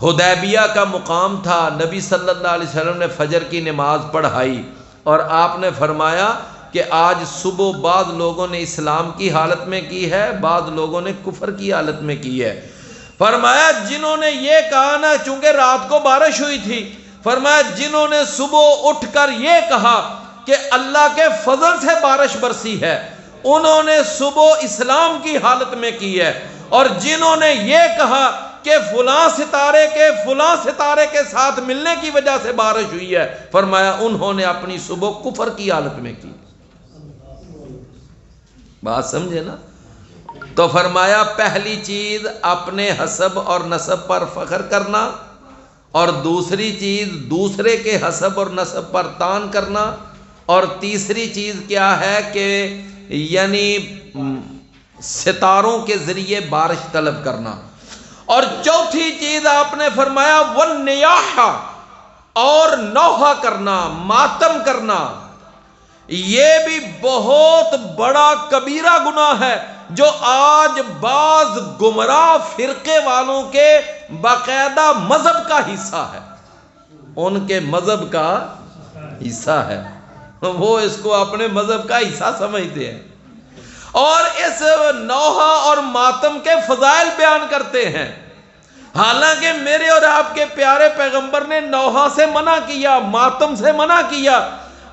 حدیبیہ کا مقام تھا، نبی صلی اللہ علیہ وسلم نے فجر کی نماز پڑھائی اور آپ نے فرمایا کہ آج صبح بعض لوگوں نے اسلام کی حالت میں کی ہے، بعض لوگوں نے کفر کی حالت میں کی ہے۔ فرمایا جنہوں نے یہ کہا نا، چونکہ رات کو بارش ہوئی تھی، فرمایا جنہوں نے صبح اٹھ کر یہ کہا کہ اللہ کے فضل سے بارش برسی ہے، انہوں نے صبح اسلام کی حالت میں کی ہے۔ اور جنہوں نے یہ کہا کہ فلاں ستارے کے ساتھ ملنے کی وجہ سے بارش ہوئی ہے، فرمایا انہوں نے اپنی صبح کفر کی حالت میں کی۔ بات سمجھے نا؟ تو فرمایا پہلی چیز اپنے حسب اور نسب پر فخر کرنا، اور دوسری چیز دوسرے کے حسب اور نسب پر تان کرنا، اور تیسری چیز کیا ہے کہ یعنی ستاروں کے ذریعے بارش طلب کرنا، اور چوتھی چیز آپ نے فرمایا والنیاحہ، اور نوحہ کرنا، ماتم کرنا۔ یہ بھی بہت بڑا کبیرہ گناہ ہے جو آج بعض گمراہ فرقے والوں کے باقاعدہ مذہب کا حصہ ہے، ان کے مذہب کا حصہ ہے، وہ اس کو اپنے مذہب کا حصہ سمجھتے ہیں اور اس نوحہ اور ماتم کے فضائل بیان کرتے ہیں۔ حالانکہ میرے اور آپ کے پیارے پیغمبر نے نوحہ سے منع کیا، ماتم سے منع کیا۔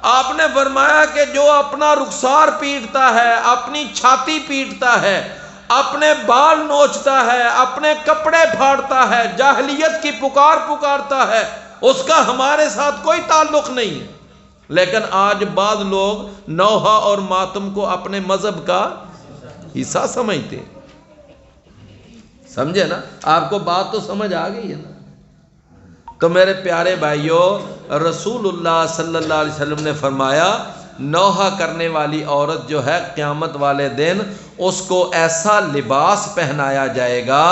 آپ نے فرمایا کہ جو اپنا رخسار پیٹتا ہے، اپنی چھاتی پیٹتا ہے، اپنے بال نوچتا ہے، اپنے کپڑے پھاڑتا ہے، جاہلیت کی پکارتا ہے، اس کا ہمارے ساتھ کوئی تعلق نہیں ہے۔ لیکن آج بعض لوگ نوحہ اور ماتم کو اپنے مذہب کا حصہ سمجھتے ہیں۔ سمجھے نا؟ آپ کو بات تو سمجھ آ گئی ہے نا؟ تو میرے پیارے بھائیوں، رسول اللہ صلی اللہ علیہ وسلم نے فرمایا نوحہ کرنے والی عورت جو ہے قیامت والے دن اس کو ایسا لباس پہنایا جائے گا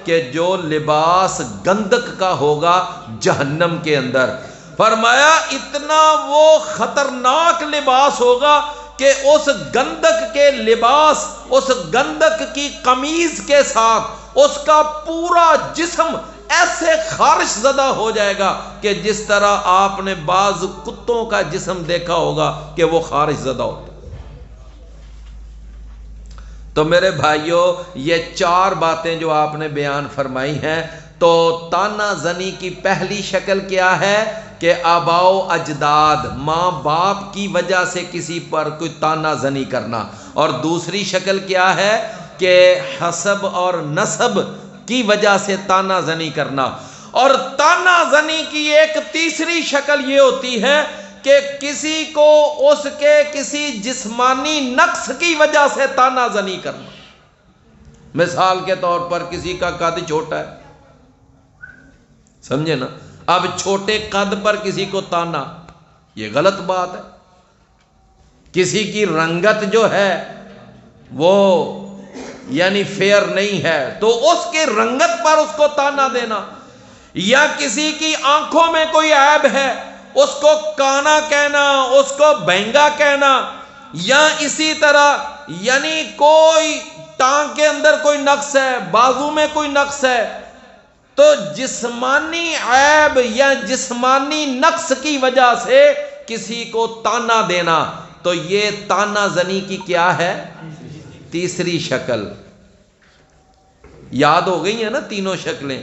کہ جو لباس گندک کا ہوگا جہنم کے اندر۔ فرمایا اتنا وہ خطرناک لباس ہوگا کہ اس گندک کے لباس، اس گندک کی قمیض کے ساتھ اس کا پورا جسم ایسے خارش زدہ ہو جائے گا کہ جس طرح آپ نے بعض کتوں کا جسم دیکھا ہوگا کہ وہ خارش زدہ ہوتا۔ تو میرے بھائیوں، یہ 4 باتیں جو آپ نے بیان فرمائی ہیں، تو تانا زنی کی پہلی شکل کیا ہے کہ آباء و اجداد، ماں باپ کی وجہ سے کسی پر کوئی تانا زنی کرنا، اور دوسری شکل کیا ہے کہ حسب اور نسب کی وجہ سے تانا زنی کرنا. اور تانا زنی کی ایک تیسری شکل یہ ہوتی ہے کہ کسی کو اس کے کسی جسمانی نقص کی وجہ سے تانا زنی کرنا. مثال کے طور پر کسی کا قد چھوٹا ہے، سمجھے نا، اب چھوٹے قد پر کسی کو تانا، یہ غلط بات ہے. کسی کی رنگت جو ہے وہ یعنی فیئر نہیں ہے تو اس کی رنگت پر اس کو تانا دینا، یا کسی کی آنکھوں میں کوئی عیب ہے اس کو کانا کہنا، اس کو بہنگا کہنا، یا اسی طرح یعنی کوئی ٹانگ کے اندر کوئی نقص ہے، بازو میں کوئی نقص ہے، تو جسمانی عیب یا جسمانی نقص کی وجہ سے کسی کو تانا دینا، تو یہ تانا زنی کی کیا ہے؟ تیسری شکل. یاد ہو گئی ہیں نا تینوں شکلیں؟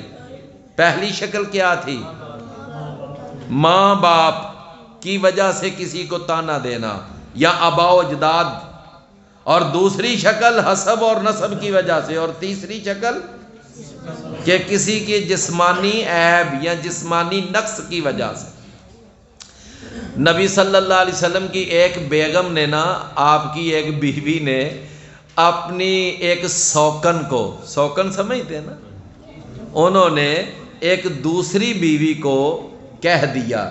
پہلی شکل کیا تھی؟ ماں باپ کی وجہ سے کسی کو تانا دینا یا آباء و اجداد، اور دوسری شکل حسب اور نسب کی وجہ سے، اور تیسری شکل کہ کسی کی جسمانی عیب یا جسمانی نقص کی وجہ سے. نبی صلی اللہ علیہ وسلم کی ایک بیگم نے نا، آپ کی ایک بیوی نے اپنی ایک سوکن کو، سوکن سمجھتے ہیں نا، انہوں نے ایک دوسری بیوی کو کہہ دیا،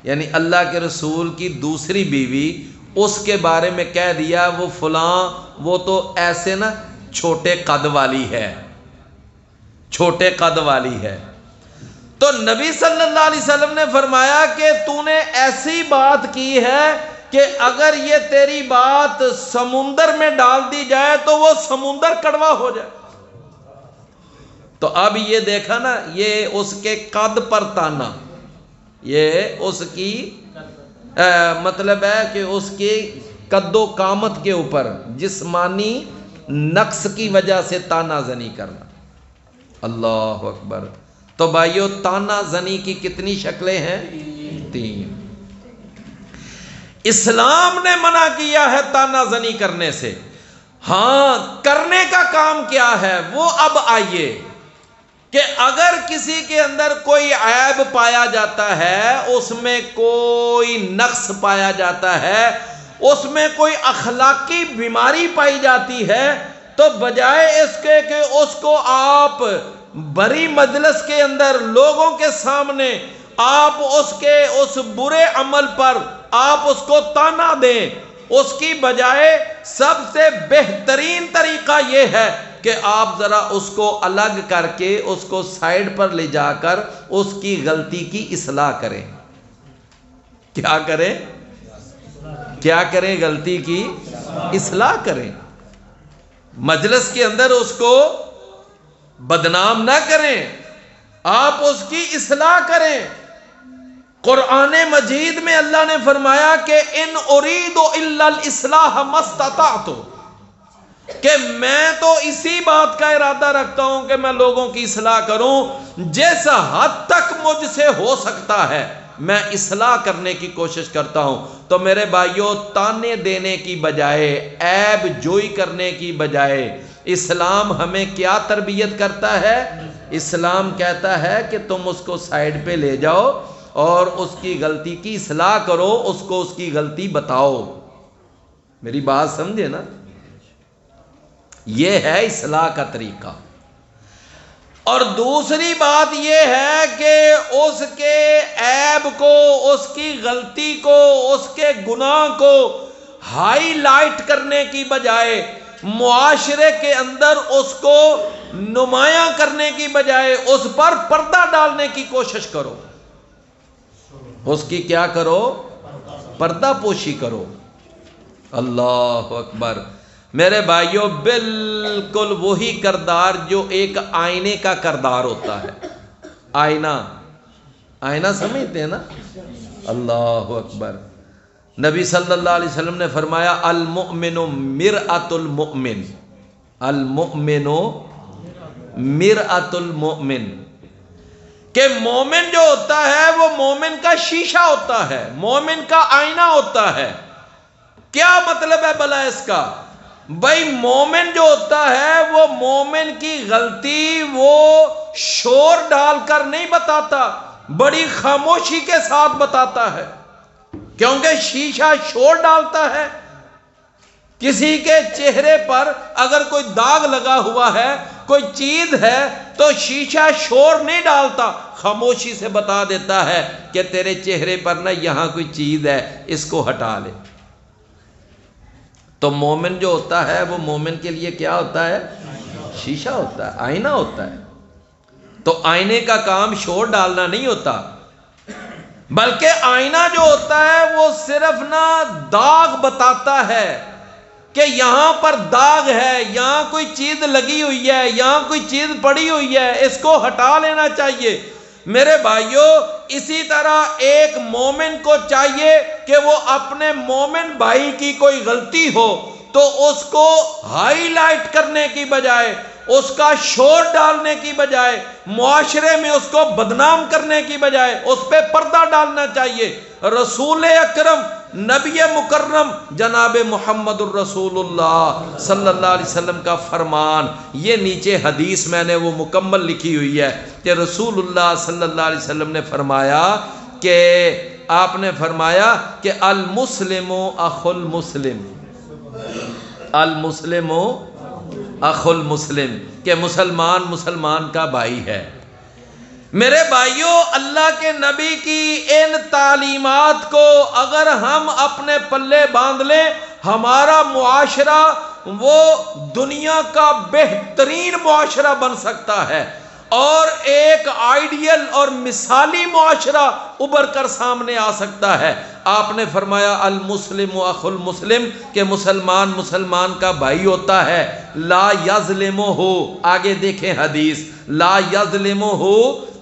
یعنی اللہ کے رسول کی دوسری بیوی، اس کے بارے میں کہہ دیا وہ فلاں، وہ تو ایسے نا چھوٹے قد والی ہے، چھوٹے قد والی ہے. تو نبی صلی اللہ علیہ وسلم نے فرمایا کہ تو نے ایسی بات کی ہے کہ اگر یہ تیری بات سمندر میں ڈال دی جائے تو وہ سمندر کڑوا ہو جائے. تو اب یہ دیکھا نا، یہ اس کے قد پر تانا، یہ اس کی مطلب ہے کہ اس کی قد و قامت کے اوپر جسمانی نقص کی وجہ سے تانا زنی کرنا. اللہ اکبر. تو بھائیو تانا زنی کی کتنی شکلیں ہیں؟ 3. اسلام نے منع کیا ہے تانا زنی کرنے سے. ہاں، کرنے کا کام کیا ہے وہ اب آئیے کہ اگر کسی کے اندر کوئی عیب پایا جاتا ہے، اس میں کوئی نقص پایا جاتا ہے، اس میں کوئی اخلاقی بیماری پائی جاتی ہے، تو بجائے اس کے کہ اس کو آپ بڑی مجلس کے اندر لوگوں کے سامنے آپ اس کے اس برے عمل پر آپ اس کو تانا دیں، اس کی بجائے سب سے بہترین طریقہ یہ ہے کہ آپ ذرا اس کو الگ کر کے اس کو سائیڈ پر لے جا کر اس کی غلطی کی اصلاح کریں. کیا کریں؟ کیا کریں؟ غلطی کی اصلاح کریں. مجلس کے اندر اس کو بدنام نہ کریں، آپ اس کی اصلاح کریں. قرآن مجید میں اللہ نے فرمایا کہ ان اريد الا الاصلاح ما استطعت، کہ میں تو اسی بات کا ارادہ رکھتا ہوں کہ میں لوگوں کی اصلاح کروں، جس حد تک مجھ سے ہو سکتا ہے میں اصلاح کرنے کی کوشش کرتا ہوں. تو میرے بھائیوں، تانے دینے کی بجائے، عیب جوئی کرنے کی بجائے، اسلام ہمیں کیا تربیت کرتا ہے؟ اسلام کہتا ہے کہ تم اس کو سائیڈ پہ لے جاؤ اور اس کی غلطی کی اصلاح کرو، اس کو اس کی غلطی بتاؤ. میری بات سمجھے نا؟ یہ ہے اصلاح کا طریقہ. اور دوسری بات یہ ہے کہ اس کے عیب کو، اس کی غلطی کو، اس کے گناہ کو ہائی لائٹ کرنے کی بجائے، معاشرے کے اندر اس کو نمایاں کرنے کی بجائے اس پر پردہ ڈالنے کی کوشش کرو. اس کی کیا کرو؟ پردہ پوشی کرو. اللہ اکبر. میرے بھائیوں، بالکل وہی کردار جو ایک آئینے کا کردار ہوتا ہے. آئینہ، آئینہ سمجھتے ہیں نا؟ اللہ اکبر. نبی صلی اللہ علیہ وسلم نے فرمایا المؤمن مرآۃ المؤمن، المؤمن مرآۃ المؤمن، کہ مومن جو ہوتا ہے وہ مومن کا شیشہ ہوتا ہے، مومن کا آئینہ ہوتا ہے. کیا مطلب ہے بھلا اس کا؟ بھائی مومن جو ہوتا ہے وہ مومن کی غلطی وہ شور ڈال کر نہیں بتاتا، بڑی خاموشی کے ساتھ بتاتا ہے، کیونکہ شیشہ شور ڈالتا ہے۔ کسی کے چہرے پر اگر کوئی داغ لگا ہوا ہے، کوئی چیز ہے، تو شیشہ شور نہیں ڈالتا، خاموشی سے بتا دیتا ہے کہ تیرے چہرے پر نا یہاں کوئی چیز ہے، اس کو ہٹا لے۔ تو مومن جو ہوتا ہے وہ مومن کے لیے کیا ہوتا ہے؟ شیشہ ہوتا ہے، آئینہ ہوتا ہے۔ تو آئینے کا کام شور ڈالنا نہیں ہوتا، بلکہ آئینہ جو ہوتا ہے وہ صرف نا داغ بتاتا ہے کہ یہاں پر داغ ہے، یہاں کوئی چیز لگی ہوئی ہے، یہاں کوئی چیز پڑی ہوئی ہے، اس کو ہٹا لینا چاہیے۔ میرے بھائیوں، اسی طرح ایک مومن کو چاہیے کہ وہ اپنے مومن بھائی کی کوئی غلطی ہو تو اس کو ہائی لائٹ کرنے کی بجائے، اس کا شور ڈالنے کی بجائے، معاشرے میں اس کو بدنام کرنے کی بجائے اس پہ پردہ ڈالنا چاہیے۔ رسول اکرم نبی مکرم جناب محمد الرسول اللہ صلی اللہ علیہ وسلم کا فرمان، یہ نیچے حدیث میں نے وہ مکمل لکھی ہوئی ہے کہ رسول اللہ صلی اللہ علیہ وسلم نے فرمایا کہ آپ نے فرمایا کہ المسلم اخو المسلم، المسلم اخو المسلم، کہ مسلمان مسلمان کا بھائی ہے۔ میرے بھائیوں، اللہ کے نبی کی ان تعلیمات کو اگر ہم اپنے پلے باندھ لیں، ہمارا معاشرہ وہ دنیا کا بہترین معاشرہ بن سکتا ہے، اور ایک آئیڈیل اور مثالی معاشرہ ابھر کر سامنے آ سکتا ہے۔ آپ نے فرمایا المسلم اخو المسلم، کہ مسلمان مسلمان کا بھائی ہوتا ہے، لا یظلمہ، آگے دیکھیں حدیث، لا یظلمہ،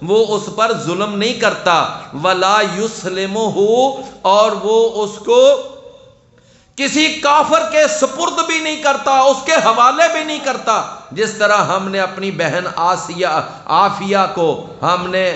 وہ اس پر ظلم نہیں کرتا، ولا یسلمہ، اور وہ اس کو کسی کافر کے سپرد بھی نہیں کرتا، اس کے حوالے بھی نہیں کرتا، جس طرح ہم نے اپنی بہن عافیہ کو ہم نے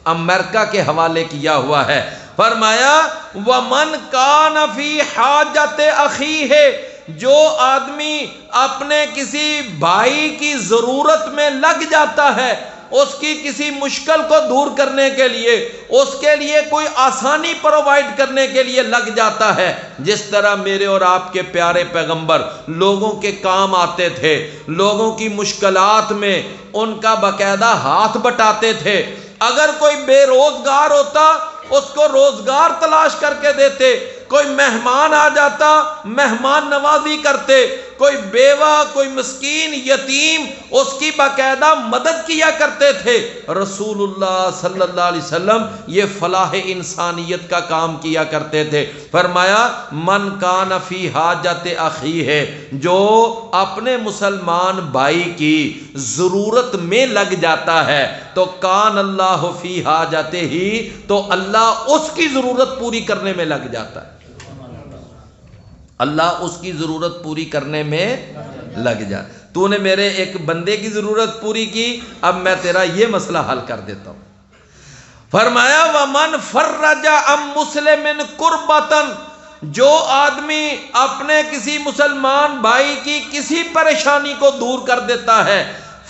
امریکہ کے حوالے کیا ہوا ہے۔ فرمایا وَمَنْ كَانَ فِي حَاجَةِ أَخِيهِ، جو آدمی اپنے کسی بھائی کی ضرورت میں لگ جاتا ہے، اس کی کسی مشکل کو دور کرنے کے لیے، اس کے لیے کوئی آسانی پرووائڈ کرنے کے لیے لگ جاتا ہے، جس طرح میرے اور آپ کے پیارے پیغمبر لوگوں کے کام آتے تھے، لوگوں کی مشکلات میں ان کا باقاعدہ ہاتھ بٹاتے تھے۔ اگر کوئی بے روزگار ہوتا اس کو روزگار تلاش کر کے دیتے، کوئی مہمان آ جاتا مہمان نوازی کرتے، کوئی بیوہ کوئی مسکین یتیم اس کی باقاعدہ مدد کیا کرتے تھے۔ رسول اللہ صلی اللہ علیہ وسلم یہ فلاح انسانیت کا کام کیا کرتے تھے۔ فرمایا من کان فی حاجت اخیہ، جو اپنے مسلمان بھائی کی ضرورت میں لگ جاتا ہے تو کان اللہ فی حاجتہ ہی، تو اللہ اس کی ضرورت پوری کرنے میں لگ جاتا ہے، اللہ اس کی ضرورت پوری کرنے میں لگ جا۔ تو نے میرے ایک بندے کی ضرورت پوری کی، اب میں تیرا یہ مسئلہ حل کر دیتا ہوں۔ فرمایا وَمَنْ فَرَّجَ عَنْ مُسْلِمٍ كُرْبَةً، جو آدمی اپنے کسی مسلمان بھائی کی کسی پریشانی کو دور کر دیتا ہے،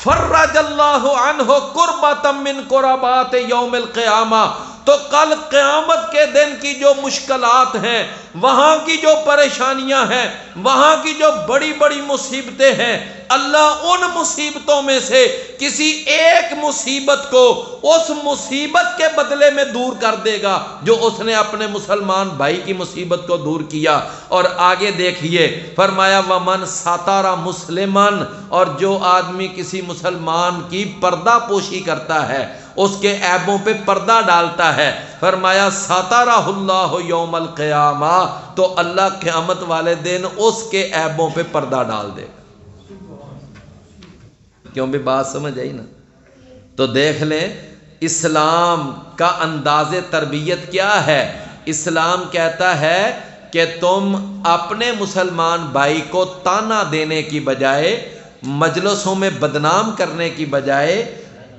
فرج اللہ عنہ کربۃ من کربات یوم القیامہ، تو کل قیامت کے دن کی جو مشکلات ہیں، وہاں کی جو پریشانیاں ہیں، وہاں کی جو بڑی بڑی مصیبتیں ہیں، اللہ ان مصیبتوں میں سے کسی ایک مصیبت کو اس مصیبت کے بدلے میں دور کر دے گا جو اس نے اپنے مسلمان بھائی کی مصیبت کو دور کیا۔ اور آگے دیکھیے فرمایا ومن ساتارا مسلمن، اور جو آدمی کسی مسلمان کی پردہ پوشی کرتا ہے، اس کے عیبوں پہ پردہ ڈالتا ہے، فرمایا ساتارہ اللہ یوم القیامہ، تو اللہ قیامت والے دن اس کے عیبوں پہ پردہ ڈال دے گا۔ کیوں بھی بات سمجھ آئی نا؟ تو دیکھ لیں اسلام کا انداز تربیت کیا ہے۔ اسلام کہتا ہے کہ تم اپنے مسلمان بھائی کو تانا دینے کی بجائے، مجلسوں میں بدنام کرنے کی بجائے،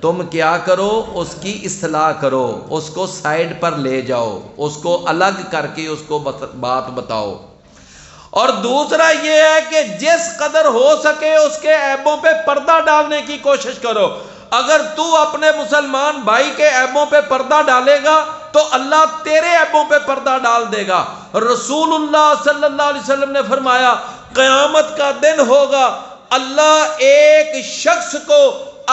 تم کیا کرو، اس کی اصلاح کرو، اس کو سائیڈ پر لے جاؤ، اس کو الگ کر کے اس کو بات بتاؤ۔ اور دوسرا یہ ہے کہ جس قدر ہو سکے اس کے عیبوں پہ پردہ ڈالنے کی کوشش کرو. اگر تو اپنے مسلمان بھائی کے عیبوں پہ پردہ ڈالے گا تو اللہ تیرے عیبوں پہ پردہ ڈال دے گا. رسول اللہ صلی اللہ علیہ وسلم نے فرمایا قیامت کا دن ہوگا، اللہ ایک شخص کو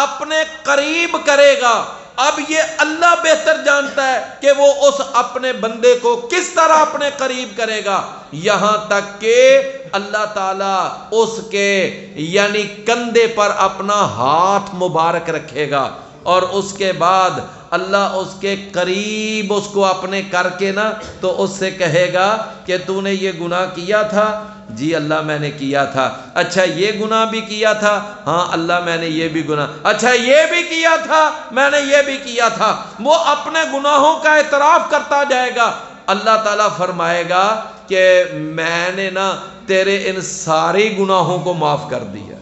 اپنے قریب کرے گا. اب یہ اللہ بہتر جانتا ہے کہ وہ اس اپنے بندے کو کس طرح اپنے قریب کرے گا، یہاں تک کہ اللہ تعالیٰ اس کے یعنی کندھے پر اپنا ہاتھ مبارک رکھے گا، اور اس کے بعد اللہ اس کے قریب اس کو اپنے کر کے نا تو اس سے کہے گا کہ تو نے یہ گناہ کیا تھا، جی اللہ میں نے کیا تھا. اچھا یہ گناہ بھی کیا تھا، ہاں اللہ میں نے یہ بھی گناہ، اچھا یہ بھی کیا تھا، میں نے یہ بھی کیا تھا. وہ اپنے گناہوں کا اعتراف کرتا جائے گا. اللہ تعالیٰ فرمائے گا کہ میں نے نا تیرے ان سارے گناہوں کو معاف کر دیا.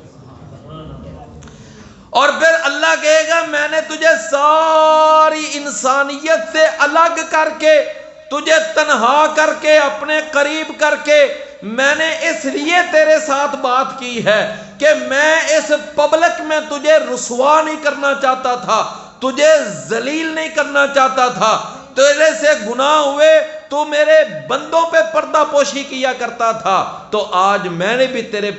اور پھر اللہ کہے گا میں نے تجھے ساری انسانیت سے الگ کر کے، تجھے تنہا کر کے، اپنے قریب کر کے میں نے اس لیے تیرے ساتھ بات کی ہے کہ میں اس پبلک میں تجھے رسوا نہیں کرنا چاہتا تھا، تجھے ذلیل نہیں کرنا چاہتا تھا. تیرے سے گناہ ہوئے، تو میرے بندوں پہ پردہ پوشی کیا کرتا تھا، تو آج میں نے بھی تیرے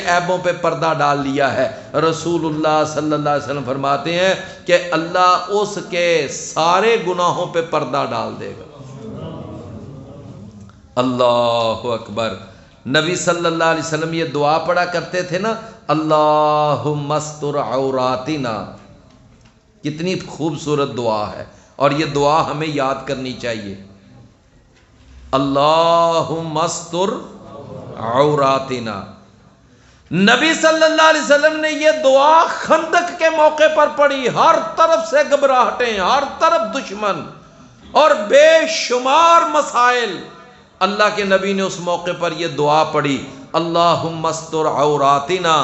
عیبوں پہ پردہ ڈال لیا ہے. رسول اللہ صلی اللہ علیہ وسلم فرماتے ہیں کہ اللہ اس کے سارے گناہوں پہ پردہ ڈال دے گا. اللہ اکبر. نبی صلی اللہ علیہ وسلم یہ دعا پڑھا کرتے تھے نا، اللہم استر عوراتنا. کتنی خوبصورت دعا ہے، اور یہ دعا ہمیں یاد کرنی چاہیے. اللہم استر عوراتنا. نبی صلی اللہ علیہ وسلم نے یہ دعا خندق کے موقع پر پڑھی. ہر طرف سے گھبراہٹیں، ہر طرف دشمن اور بے شمار مسائل. اللہ کے نبی نے اس موقع پر یہ دعا پڑھی، اللہم استر عوراتنا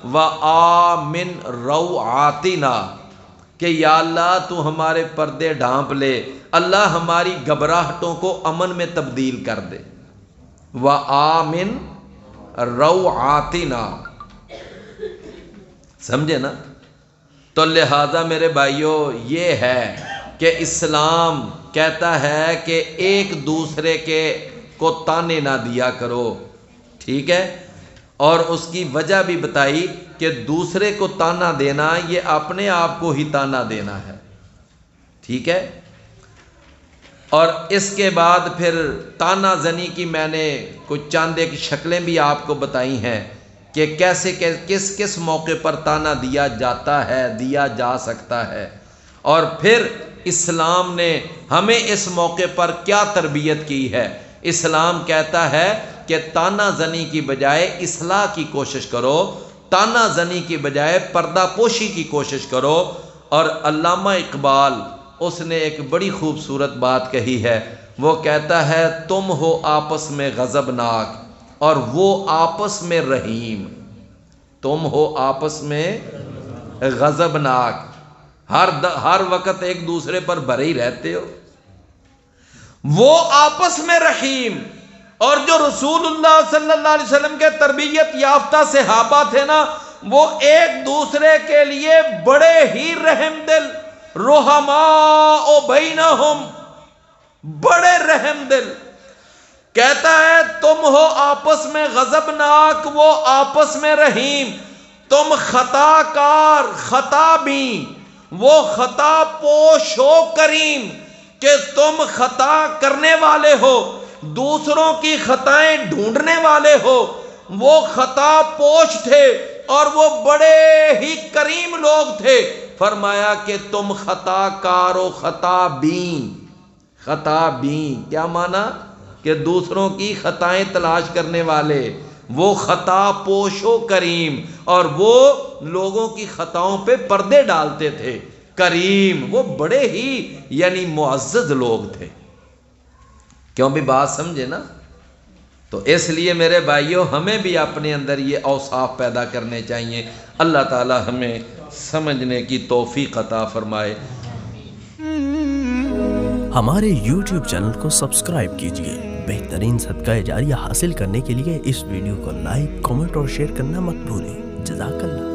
وآمن روعاتنا، کہ یا اللہ تو ہمارے پردے ڈھانپ لے، اللہ ہماری گھبراہٹوں کو امن میں تبدیل کر دے. وآمن روعاتنا، سمجھے نا؟ تو لہذا میرے بھائیوں یہ ہے کہ اسلام کہتا ہے کہ ایک دوسرے کو تانے نہ دیا کرو، ٹھیک ہے؟ اور اس کی وجہ بھی بتائی کہ دوسرے کو تانا دینا یہ اپنے آپ کو ہی تانا دینا ہے، ٹھیک ہے؟ اور اس کے بعد پھر تانا زنی کی میں نے کچھ چاند ایک شکلیں بھی آپ کو بتائی ہیں کہ کیسے کس موقع پر تانا دیا جاتا ہے، دیا جا سکتا ہے. اور پھر اسلام نے ہمیں اس موقع پر کیا تربیت کی ہے. اسلام کہتا ہے کہ تانا زنی کی بجائے اصلاح کی کوشش کرو، تانا زنی کی بجائے پردہ پوشی کی کوشش کرو. اور علامہ اقبال اس نے ایک بڑی خوبصورت بات کہی ہے، وہ کہتا ہے تم ہو آپس میں غضبناک اور وہ آپس میں رحیم. تم ہو آپس میں غضبناک، ہر وقت ایک دوسرے پر بھرے ہی رہتے ہو، وہ آپس میں رحیم. اور جو رسول اللہ صلی اللہ علیہ وسلم کے تربیت یافتہ صحابہ تھے نا، وہ ایک دوسرے کے لیے بڑے ہی رحم دل، رحماء بینہم، بڑے رحم دل. کہتا ہے تم ہو آپس میں غضبناک، وہ آپس میں رحیم. تم خطا کار، خطا بھی، وہ خطا پوش ہو کریم، کہ تم خطا کرنے والے ہو، دوسروں کی خطائیں ڈھونڈنے والے ہو. وہ خطا پوش تھے اور وہ بڑے ہی کریم لوگ تھے. فرمایا کہ تم خطا کار و خطا بین. خطا بین کیا مانا؟ کہ دوسروں کی خطائیں تلاش کرنے والے. وہ خطا پوش و کریم، اور وہ لوگوں کی خطاؤں پہ پردے ڈالتے تھے. کریم، وہ بڑے ہی یعنی معزز لوگ تھے. کیوں بھی بات سمجھے نا؟ تو اس لیے میرے بھائیوں ہمیں بھی اپنے اندر یہ اوصاف پیدا کرنے چاہیے. اللہ تعالی ہمیں سمجھنے کی توفیق عطا فرمائے. ہمارے YouTube چینل کو سبسکرائب کیجئے بہترین صدقہ جاریہ حاصل کرنے کے لیے اس ویڈیو کو لائک، کامنٹ اور شیئر کرنا مت بھولیں۔ جزاک اللہ۔